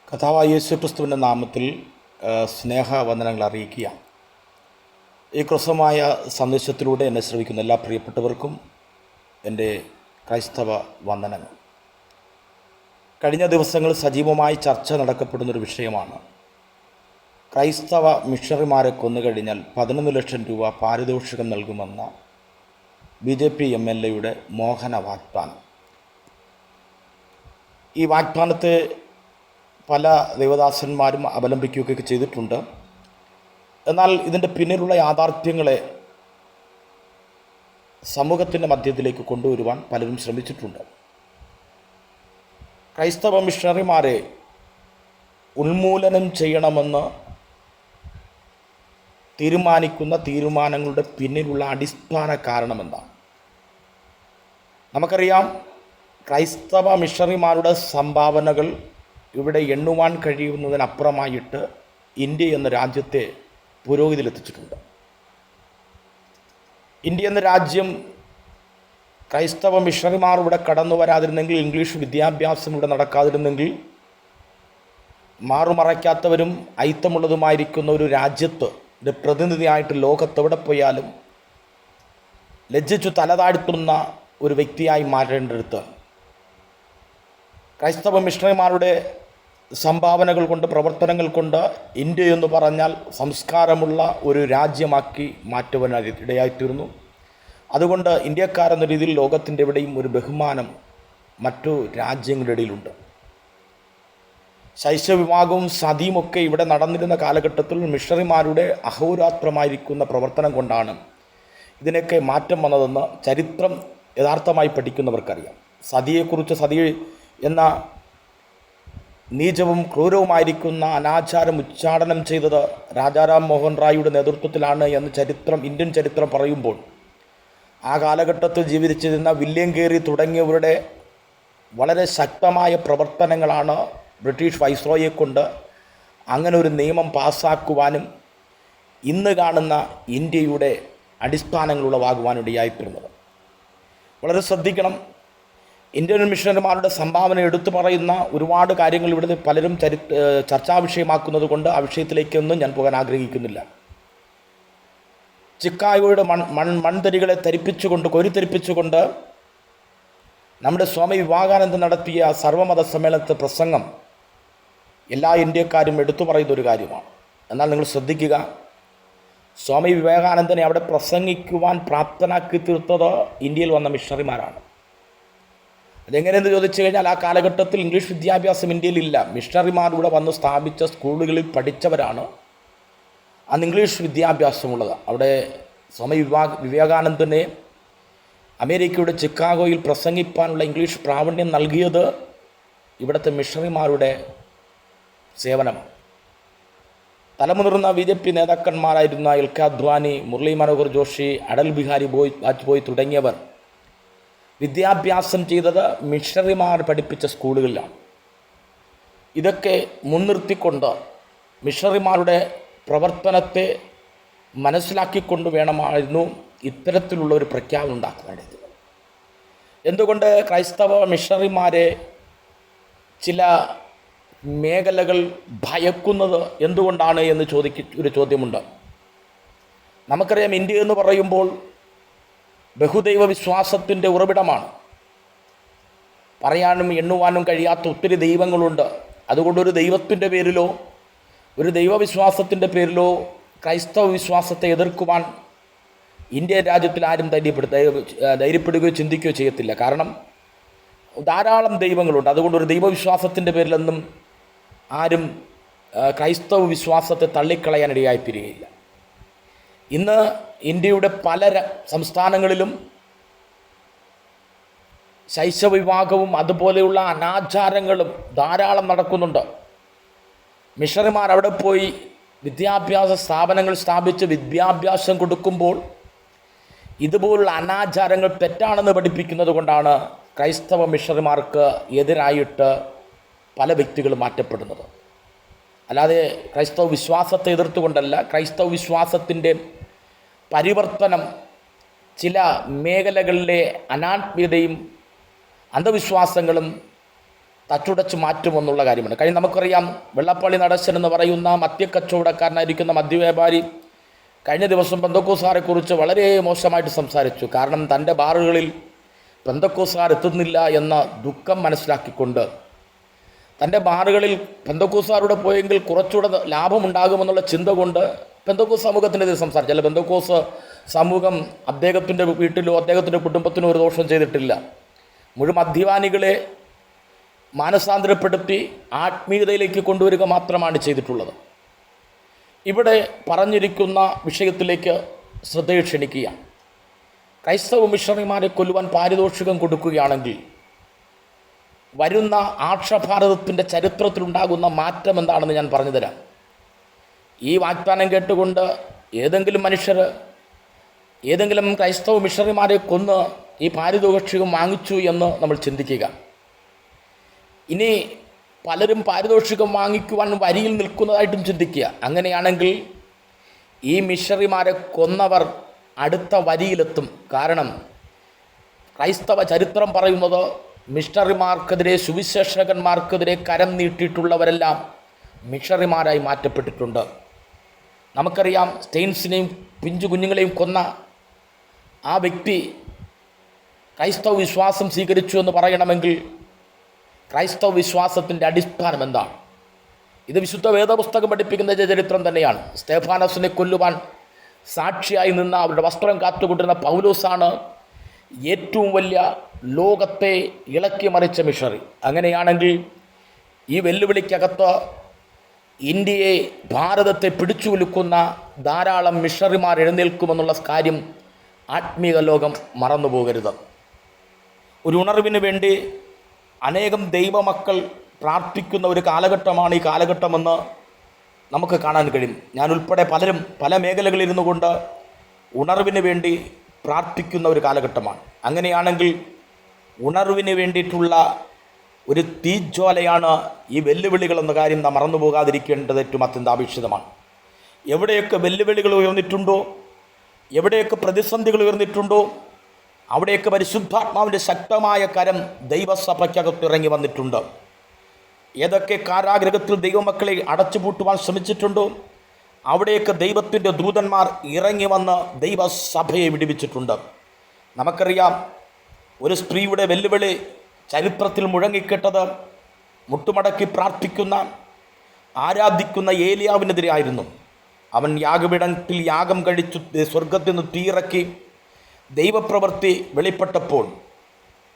കർത്താവായ യേശുക്രിസ്തുവിൻ്റെ നാമത്തിൽ സ്നേഹവന്ദനങ്ങൾ അറിയിക്കുക. ഈ ക്രിസ്തമായ സന്ദേശത്തിലൂടെ എന്നെ ശ്രവിക്കുന്ന എല്ലാ പ്രിയപ്പെട്ടവർക്കും എൻ്റെ ക്രൈസ്തവ വന്ദനങ്ങൾ. കഴിഞ്ഞ ദിവസങ്ങളിൽ സജീവമായി ചർച്ച നടക്കപ്പെടുന്നൊരു വിഷയമാണ് ക്രൈസ്തവ മിഷണറിമാരെ കൊന്നുകഴിഞ്ഞാൽ 11 ലക്ഷം രൂപ പാരിതോഷികം നൽകുമെന്ന BJP MLAയുടെ മോഹന വാഗ്ദാനം. ഈ വാഗ്ദാനത്തെ പല ദൈവദാസന്മാരും അവലംബിക്കുകയൊക്കെ ചെയ്തിട്ടുണ്ട്. എന്നാൽ ഇതിൻ്റെ പിന്നിലുള്ള യാഥാർത്ഥ്യങ്ങളെ സമൂഹത്തിൻ്റെ മധ്യത്തിലേക്ക് കൊണ്ടുവരുവാൻ പലരും ശ്രമിച്ചിട്ടുണ്ട്. ക്രൈസ്തവ മിഷണറിമാരെ ഉന്മൂലനം ചെയ്യണമെന്ന് തീരുമാനിക്കുന്ന തീരുമാനങ്ങളുടെ പിന്നിലുള്ള അടിസ്ഥാന കാരണമെന്താണ്? നമുക്കറിയാം, ക്രൈസ്തവ മിഷണറിമാരുടെ സംഭാവനകൾ ഇവിടെ എണ്ണുവാൻ കഴിയുന്നതിനപ്പുറമായിട്ട് ഇന്ത്യ എന്ന രാജ്യത്തെ പുരോഗതിയിലെത്തിച്ചിട്ടുണ്ട്. ഇന്ത്യ എന്ന രാജ്യം ക്രൈസ്തവ മിഷണറിമാർ ഇവിടെ കടന്നു വരാതിരുന്നെങ്കിൽ, ഇംഗ്ലീഷ് വിദ്യാഭ്യാസം ഇവിടെ നടക്കാതിരുന്നെങ്കിൽ, മാറുമറയ്ക്കാത്തവരും അയിത്തമുള്ളതുമായിരിക്കുന്ന ഒരു രാജ്യത്ത് പ്രതിനിധിയായിട്ട് ലോകത്തെവിടെ പോയാലും ലജ്ജിച്ചു തലതാഴ്ത്തുന്ന ഒരു വ്യക്തിയായി മാറേണ്ടടുത്ത് ക്രൈസ്തവ മിഷണറിമാരുടെ സംഭാവനകൾ കൊണ്ട്, പ്രവർത്തനങ്ങൾ കൊണ്ട് ഇന്ത്യ എന്ന് പറഞ്ഞാൽ സംസ്കാരമുള്ള ഒരു രാജ്യമാക്കി മാറ്റുവാൻ ഇടയായിത്തീർന്നു. അതുകൊണ്ട് ഇന്ത്യക്കാരെന്ന രീതിയിൽ ലോകത്തിൻ്റെ എവിടെയും ഒരു ബഹുമാനം മറ്റു രാജ്യങ്ങളുടെ ഇടയിലുണ്ട്. ശൈശവിവാഹവും സതിയുമൊക്കെ ഇവിടെ നടന്നിരുന്ന കാലഘട്ടത്തിൽ മിഷണറിമാരുടെ അഹോരാത്രമായിരിക്കുന്ന പ്രവർത്തനം കൊണ്ടാണ് ഇതിനൊക്കെ മാറ്റം വന്നതെന്ന് ചരിത്രം യഥാർത്ഥമായി പഠിക്കുന്നവർക്കറിയാം. സതിയെക്കുറിച്ച്, സതി എന്ന നീചവും ക്രൂരവുമായിരിക്കുന്ന അനാചാരം ഉച്ചാടനം ചെയ്തത് രാജാറാം മോഹൻ റായിയുടെ നേതൃത്വത്തിലാണ് എന്ന് ഇന്ത്യൻ ചരിത്രം പറയുമ്പോൾ, ആ കാലഘട്ടത്തിൽ ജീവിച്ചിരുന്ന വില്യം കേറി തുടങ്ങിയവരുടെ വളരെ ശക്തമായ പ്രവർത്തനങ്ങളാണ് ബ്രിട്ടീഷ് വൈസ്രോയെ കൊണ്ട് അങ്ങനെ ഒരു നിയമം പാസ്സാക്കുവാനും ഇന്ന് കാണുന്ന ഇന്ത്യയുടെ അടിസ്ഥാനങ്ങളുളവാകുവാനും ഇടയായിത്തീർന്നത്. വളരെ ശ്രദ്ധിക്കണം. ഇന്ത്യൻ മിഷണറിമാരുടെ സംഭാവന എടുത്തു പറയുന്ന ഒരുപാട് കാര്യങ്ങൾ ഇവിടെ പലരും ചർച്ചാ വിഷയമാക്കുന്നത് കൊണ്ട് ആ വിഷയത്തിലേക്കൊന്നും ഞാൻ പോകാൻ ആഗ്രഹിക്കുന്നില്ല. ചിക്കാഗോയുടെ മൺതരികളെ കോരിത്തെരിപ്പിച്ചുകൊണ്ട് നമ്മുടെ സ്വാമി വിവേകാനന്ദൻ നടത്തിയ സർവമത സമ്മേളനത്തെ പ്രസംഗം എല്ലാ ഇന്ത്യക്കാരും എടുത്തു പറയുന്നൊരു കാര്യമാണ്. എന്നാൽ നിങ്ങൾ ശ്രദ്ധിക്കുക, സ്വാമി വിവേകാനന്ദനെ അവിടെ പ്രസംഗിക്കുവാൻ പ്രാപ്തനാക്കി തീർത്തത് ഇന്ത്യയിൽ വന്ന മിഷണറിമാരാണ്. അതെങ്ങനെയെന്ന് ചോദിച്ചു കഴിഞ്ഞാൽ, ആ കാലഘട്ടത്തിൽ ഇംഗ്ലീഷ് വിദ്യാഭ്യാസം ഇന്ത്യയിലില്ല. മിഷണറിമാരിവിടെ വന്ന് സ്ഥാപിച്ച സ്കൂളുകളിൽ പഠിച്ചവരാണ് അന്ന് ഇംഗ്ലീഷ് വിദ്യാഭ്യാസമുള്ളത്. അവിടെ സ്വാമി വിവേകാനന്ദനെ അമേരിക്കയുടെ ചിക്കാഗോയിൽ പ്രസംഗിപ്പാനുള്ള ഇംഗ്ലീഷ് പ്രാവീണ്യം നൽകിയത് ഇവിടുത്തെ മിഷണറിമാരുടെ സേവനമാണ്. തലമുതിർന്ന BJP നേതാക്കന്മാരായിരുന്ന എൽകെ അദ്വാനി, മുരളി മനോഹർ ജോഷി, അടൽ ബിഹാരി വാജ്പേയി തുടങ്ങിയവർ വിദ്യാഭ്യാസം ചെയ്തത് മിഷണറിമാർ പഠിപ്പിച്ച സ്കൂളുകളിലാണ്. ഇതൊക്കെ മുൻനിർത്തിക്കൊണ്ട് മിഷണറിമാരുടെ പ്രവർത്തനത്തെ മനസ്സിലാക്കിക്കൊണ്ട് വേണമായിരുന്നു ഇത്തരത്തിലുള്ള ഒരു പ്രഖ്യാപനം ഉണ്ടാക്കേണ്ടത്. എന്തുകൊണ്ട് ക്രൈസ്തവ മിഷണറിമാരെ ചില മേഖലകൾ ഭയക്കുന്നത് എന്തുകൊണ്ടാണ് എന്ന് ഒരു ചോദ്യമുണ്ട്. നമുക്കറിയാം, ഇന്ത്യ എന്ന് പറയുമ്പോൾ ബഹുദൈവ വിശ്വാസത്തിൻ്റെ ഉറവിടമാണ്. പറയാനും എണ്ണുവാനും കഴിയാത്ത ഒത്തിരി ദൈവങ്ങളുണ്ട്. അതുകൊണ്ട് ഒരു ദൈവത്തിൻ്റെ പേരിലോ ഒരു ദൈവവിശ്വാസത്തിൻ്റെ പേരിലോ ക്രൈസ്തവ വിശ്വാസത്തെ എതിർക്കുവാൻ ഇന്ത്യ രാജ്യത്തിൽ ആരും ധൈര്യപ്പെടുകയോ ചിന്തിക്കുകയോ ചെയ്യത്തില്ല. കാരണം ധാരാളം ദൈവങ്ങളുണ്ട്. അതുകൊണ്ട് ഒരു ദൈവവിശ്വാസത്തിൻ്റെ പേരിലൊന്നും ആരും ക്രൈസ്തവ വിശ്വാസത്തെ തള്ളിക്കളയാനിടയായിത്തീരുകയില്ല. ഇന്ന് ഇന്ത്യയുടെ പല സംസ്ഥാനങ്ങളിലും ശൈശവിവാഹവും അതുപോലെയുള്ള അനാചാരങ്ങളും ധാരാളം നടക്കുന്നുണ്ട്. മിഷണറിമാർ അവിടെ പോയി വിദ്യാഭ്യാസ സ്ഥാപനങ്ങൾ സ്ഥാപിച്ച് വിദ്യാഭ്യാസം കൊടുക്കുമ്പോൾ ഇതുപോലുള്ള അനാചാരങ്ങൾ തെറ്റാണെന്ന് പഠിപ്പിക്കുന്നത് കൊണ്ടാണ് ക്രൈസ്തവ മിഷണറിമാർക്ക് എതിരായിട്ട് പല വ്യക്തികളും മാറ്റപ്പെടുന്നത്. അല്ലാതെ ക്രൈസ്തവ വിശ്വാസത്തെ എതിർത്തുകൊണ്ടല്ല. ക്രൈസ്തവ വിശ്വാസത്തിൻ്റെ പരിവർത്തനം ചില മേഖലകളിലെ അനാത്മീയതയും അന്ധവിശ്വാസങ്ങളും തച്ചുടച്ച് മാറ്റുമെന്നുള്ള കാര്യമാണ്. കഴിഞ്ഞ് നമുക്കറിയാം, വെള്ളപ്പള്ളി നടേശൻ എന്ന് പറയുന്ന മദ്യക്കച്ചവടക്കാരനായിരിക്കുന്ന മദ്യവ്യാപാരി കഴിഞ്ഞ ദിവസം പെന്തക്കോസ്തുകാരെക്കുറിച്ച് വളരെ മോശമായിട്ട് സംസാരിച്ചു. കാരണം തൻ്റെ ബാറുകളിൽ പെന്തക്കോസ്തുകാർ എത്തുന്നില്ല എന്ന ദുഃഖം മനസ്സിലാക്കിക്കൊണ്ട് തൻ്റെ ബാറുകളിൽ പെന്തക്കോസ്തുകാരുടെ പോയെങ്കിൽ കുറച്ചുകൂടെ ലാഭമുണ്ടാകുമെന്നുള്ള ചിന്ത കൊണ്ട് പെന്തക്കോസ് സമൂഹത്തിനെതിരെ സംസാരിച്ചു. അല്ല, പെന്തക്കോസ് സമൂഹം അദ്ദേഹത്തിൻ്റെ വീട്ടിലോ അദ്ദേഹത്തിൻ്റെ കുടുംബത്തിനോ ഒരു ദോഷം ചെയ്തിട്ടില്ല. മുഴുവൻ മദ്യപാനികളെ മാനസാന്തരപ്പെടുത്തി ആത്മീയതയിലേക്ക് കൊണ്ടുവരിക മാത്രമാണ് ചെയ്തിട്ടുള്ളത്. ഇവിടെ പറഞ്ഞിരിക്കുന്ന വിഷയത്തിലേക്ക് ശ്രദ്ധ ക്ഷണിക്കുകയാണ്. ക്രൈസ്തവ മിഷണറിമാരെ കൊല്ലുവാൻ പാരിതോഷികം കൊടുക്കുകയാണെങ്കിൽ വരുന്ന ആർഷഭാരതത്തിൻ്റെ ചരിത്രത്തിലുണ്ടാകുന്ന മാറ്റം എന്താണെന്ന് ഞാൻ പറഞ്ഞു തരാം. ഈ വാഗ്ദാനം കേട്ടുകൊണ്ട് ഏതെങ്കിലും മനുഷ്യർ ഏതെങ്കിലും ക്രൈസ്തവ മിഷണറിമാരെ കൊന്ന് ഈ പാരിതോഷികം വാങ്ങിച്ചു എന്ന് നമ്മൾ ചിന്തിക്കുക. ഇനി പലരും പാരിതോഷികം വാങ്ങിക്കുവാൻ വരിയിൽ നിൽക്കുന്നതായിട്ടും ചിന്തിക്കുക. അങ്ങനെയാണെങ്കിൽ ഈ മിഷണറിമാരെ കൊന്നവർ അടുത്ത വരിയിലെത്തും. കാരണം ക്രൈസ്തവ ചരിത്രം പറയുന്നത് മിഷണറിമാർക്കെതിരെ, സുവിശേഷകന്മാർക്കെതിരെ കരം നീട്ടിയിട്ടുള്ളവരെല്ലാം മിഷണറിമാരായി മാറ്റപ്പെട്ടിട്ടുണ്ട്. നമുക്കറിയാം, സ്റ്റെയിൻസിനെയും പിഞ്ചു കുഞ്ഞുങ്ങളെയും കൊന്ന ആ വ്യക്തി ക്രൈസ്തവ വിശ്വാസം സ്വീകരിച്ചു എന്ന് പറയണമെങ്കിൽ ക്രൈസ്തവ വിശ്വാസത്തിൻ്റെ അടിസ്ഥാനം എന്താണ്? ഇത് വിശുദ്ധ വേദപുസ്തകം പഠിപ്പിക്കുന്ന ചരിത്രം തന്നെയാണ്. സ്തെഫാനോസിനെ കൊല്ലുവാൻ സാക്ഷിയായി നിന്ന അവരുടെ വസ്ത്രം കാത്തുകൊണ്ടിരുന്ന പൗലോസാണ് ഏറ്റവും വലിയ ലോകത്തെ ഇളക്കി മറിച്ച മിഷണറി. അങ്ങനെയാണെങ്കിൽ ഈ വെല്ലുവിളിക്കകത്ത് ഇന്ത്യയെ, ഭാരതത്തെ പിടിച്ചു കുലുക്കുന്ന ധാരാളം മിഷണറിമാർ എഴുന്നേൽക്കുമെന്നുള്ള കാര്യം ആത്മീയ ലോകം മറന്നു പോകരുത്. ഒരു ഉണർവിന് വേണ്ടി അനേകം ദൈവമക്കൾ പ്രാർത്ഥിക്കുന്ന ഒരു കാലഘട്ടമാണ് ഈ കാലഘട്ടമെന്ന് നമുക്ക് കാണാൻ കഴിയും. ഞാൻ ഉൾപ്പെടെ പലരും പല മേഖലകളിലിരുന്നു കൊണ്ട് ഉണർവിന് വേണ്ടി പ്രാർത്ഥിക്കുന്ന ഒരു കാലഘട്ടമാണ്. അങ്ങനെയാണെങ്കിൽ ഉണർവിന് വേണ്ടിയിട്ടുള്ള ഒരു തീജ്വാലയാണ് ഈ വെല്ലുവിളികൾ എന്ന കാര്യം നാം മറന്നു പോകാതിരിക്കേണ്ടത് ഏറ്റവും അത്യന്താപേക്ഷിതമാണ്. എവിടെയൊക്കെ വെല്ലുവിളികൾ ഉയർന്നിട്ടുണ്ടോ, എവിടെയൊക്കെ പ്രതിസന്ധികൾ ഉയർന്നിട്ടുണ്ടോ, അവിടെയൊക്കെ പരിശുദ്ധാത്മാവിൻ്റെ ശക്തമായ കരം ദൈവസഭയ്ക്കകത്ത് ഇറങ്ങി വന്നിട്ടുണ്ട്. ഏതൊക്കെ കാരാഗ്രഹത്തിൽ ദൈവമക്കളെ അടച്ചുപൂട്ടുവാൻ ശ്രമിച്ചിട്ടുണ്ടോ, അവിടെയൊക്കെ ദൈവത്തിൻ്റെ ദൂതന്മാർ ഇറങ്ങി വന്ന് ദൈവസഭയെ വിടുവിച്ചിട്ടുണ്ട്. നമുക്കറിയാം, ഒരു സ്ത്രീയുടെ വെല്ലുവിളി ചരിത്രത്തിൽ മുഴങ്ങിക്കെട്ടത് മുട്ടുമടക്കി പ്രാർത്ഥിക്കുന്ന, ആരാധിക്കുന്ന ഏലിയാവിനെതിരെയായിരുന്നു. അവൻ യാഗപീഠത്തിൽ യാഗം കഴിച്ചു സ്വർഗത്തിൽ നിന്ന് തീയിറക്കി ദൈവപ്രവൃത്തി വെളിപ്പെട്ടപ്പോൾ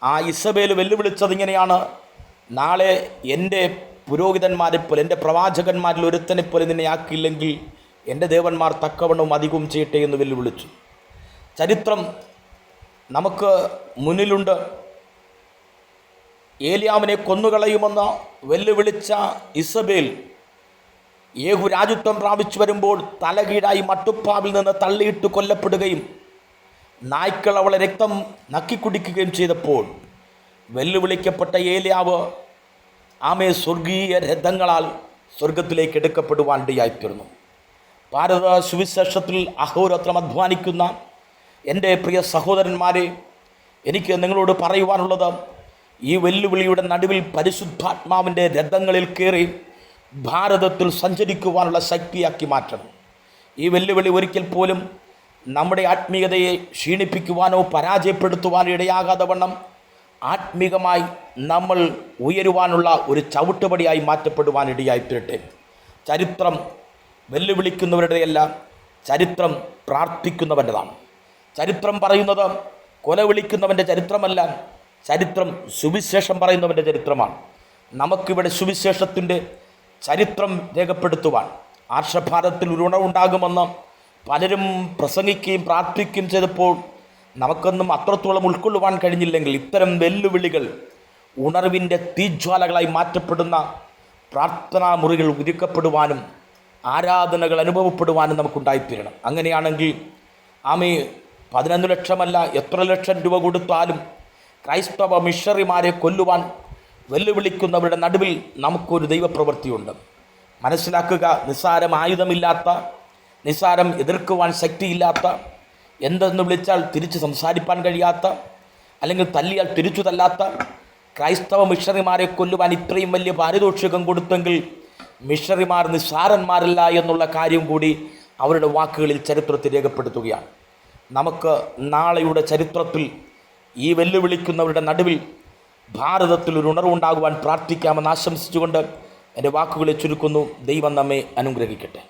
ആ ഇസബേൽ വെല്ലുവിളിച്ചത് ഇങ്ങനെയാണ്: നാളെ എൻ്റെ പുരോഹിതന്മാരെ പോലെ, എൻ്റെ പ്രവാചകന്മാരിൽ ഒരുത്തനെ പോലെ നിന്നെ ആക്കിയില്ലെങ്കിൽ എൻ്റെ ദേവന്മാർ തക്കവണ്ണവും അധികവും ചെയ്യട്ടെ എന്ന് വെല്ലുവിളിച്ചു. ചരിത്രം നമുക്ക് മുന്നിലുണ്ട്. ഏലിയാവിനെ കൊന്നുകളയുമെന്ന് വെല്ലുവിളിച്ച ഇസബേൽ യേഹു രാജ്യത്വം പ്രാപിച്ചു വരുമ്പോൾ തലകീഴായി മട്ടുപ്പാവിൽ നിന്ന് തള്ളിയിട്ട് കൊല്ലപ്പെടുകയും നായ്ക്കൾ അവളെ രക്തം നക്കിക്കുടിക്കുകയും ചെയ്തപ്പോൾ വെല്ലുവിളിക്കപ്പെട്ട ഏലിയാവ് ആമേ സ്വർഗീയ രഥങ്ങളാൽ സ്വർഗത്തിലേക്ക് എടുക്കപ്പെടുവാനിടയായിത്തീർന്നു. ഭാരത സുവിശേഷത്തിൽ അഹോരാത്രം അധ്വാനിക്കുന്ന എൻ്റെ പ്രിയ സഹോദരന്മാരെ, എനിക്ക് നിങ്ങളോട് പറയുവാനുള്ളത്, ഈ വെല്ലുവിളിയുടെ നടുവിൽ പരിശുദ്ധാത്മാവിൻ്റെ രഥങ്ങളിൽ കയറി ഭാരതത്തിൽ സഞ്ചരിക്കുവാനുള്ള ശക്തിയാക്കി മാറ്റണം. ഈ വെല്ലുവിളി ഒരിക്കൽ പോലും നമ്മുടെ ആത്മീയതയെ ക്ഷീണിപ്പിക്കുവാനോ പരാജയപ്പെടുത്തുവാനോ ഇടയാകാതെ വണ്ണം ആത്മീകമായി നമ്മൾ ഉയരുവാനുള്ള ഒരു ചവിട്ടുപടിയായി മാറ്റപ്പെടുവാനിടയായിത്തീരട്ടെ. ചരിത്രം വെല്ലുവിളിക്കുന്നവരുടെയല്ല, ചരിത്രം പ്രാർത്ഥിക്കുന്നവൻ്റെതാണ്. ചരിത്രം പറയുന്നത് കൊല വിളിക്കുന്നവൻ്റെ ചരിത്രമല്ല, ചരിത്രം സുവിശേഷം പറയുന്നവൻ്റെ ചരിത്രമാണ്. നമുക്കിവിടെ സുവിശേഷത്തിൻ്റെ ചരിത്രം രേഖപ്പെടുത്തുവാൻ ആർഷഭാരതത്തിൽ ഒരു ഉണർവുണ്ടാകുമെന്ന് പലരും പ്രസംഗിക്കുകയും പ്രാർത്ഥിക്കുകയും ചെയ്തപ്പോൾ നമുക്കൊന്നും അത്രത്തോളം ഉൾക്കൊള്ളുവാൻ കഴിഞ്ഞില്ലെങ്കിൽ ഇത്തരം വെല്ലുവിളികൾ ഉണർവിൻ്റെ തീജ്വാലകളായി മാറ്റപ്പെടുന്ന പ്രാർത്ഥനാ മുറികൾ ഒരുക്കപ്പെടുവാനും ആരാധനകൾ അനുഭവപ്പെടുവാനും നമുക്കുണ്ടായിത്തീരണം. അങ്ങനെയാണെങ്കിൽ ആമേ 11 ലക്ഷമല്ല എത്ര ലക്ഷം രൂപ കൊടുത്താലും ക്രൈസ്തവ മിഷണറിമാരെ കൊല്ലുവാൻ വെല്ലുവിളിക്കുന്നവരുടെ നടുവിൽ നമുക്കൊരു ദൈവപ്രവൃത്തിയുണ്ട്. മനസ്സിലാക്കുക, നിസ്സാരം ആയുധമില്ലാത്ത, നിസ്സാരം എതിർക്കുവാൻ ശക്തിയില്ലാത്ത, എന്തെന്ന് വിളിച്ചാൽ തിരിച്ച് സംസാരിപ്പാൻ കഴിയാത്ത, അല്ലെങ്കിൽ തല്ലിയാൽ തിരിച്ചു തല്ലാത്ത, ക്രൈസ്തവ മിഷണറിമാരെ കൊല്ലുവാൻ ഇത്രയും വലിയ പാരിതോഷികം കൊടുത്തെങ്കിൽ മിഷണറിമാർ നിസ്സാരന്മാരല്ല എന്നുള്ള കാര്യം കൂടി അവരുടെ വാക്കുകളിൽ ചരിത്രത്തിൽ രേഖപ്പെടുത്തുകയാണ്. നമുക്ക് നാളെയുടെ ചരിത്രത്തിൽ ഈ വെല്ലുവിളിക്കുന്നവരുടെ നടുവിൽ ഭാരതത്തിൽ ഒരു ഉണർവുണ്ടാകുവാൻ പ്രാർത്ഥിക്കാമെന്ന് ആശംസിച്ചുകൊണ്ട് എൻ്റെ വാക്കുകളെ ചുരുക്കുന്നു. ദൈവം നമ്മെ അനുഗ്രഹിക്കട്ടെ.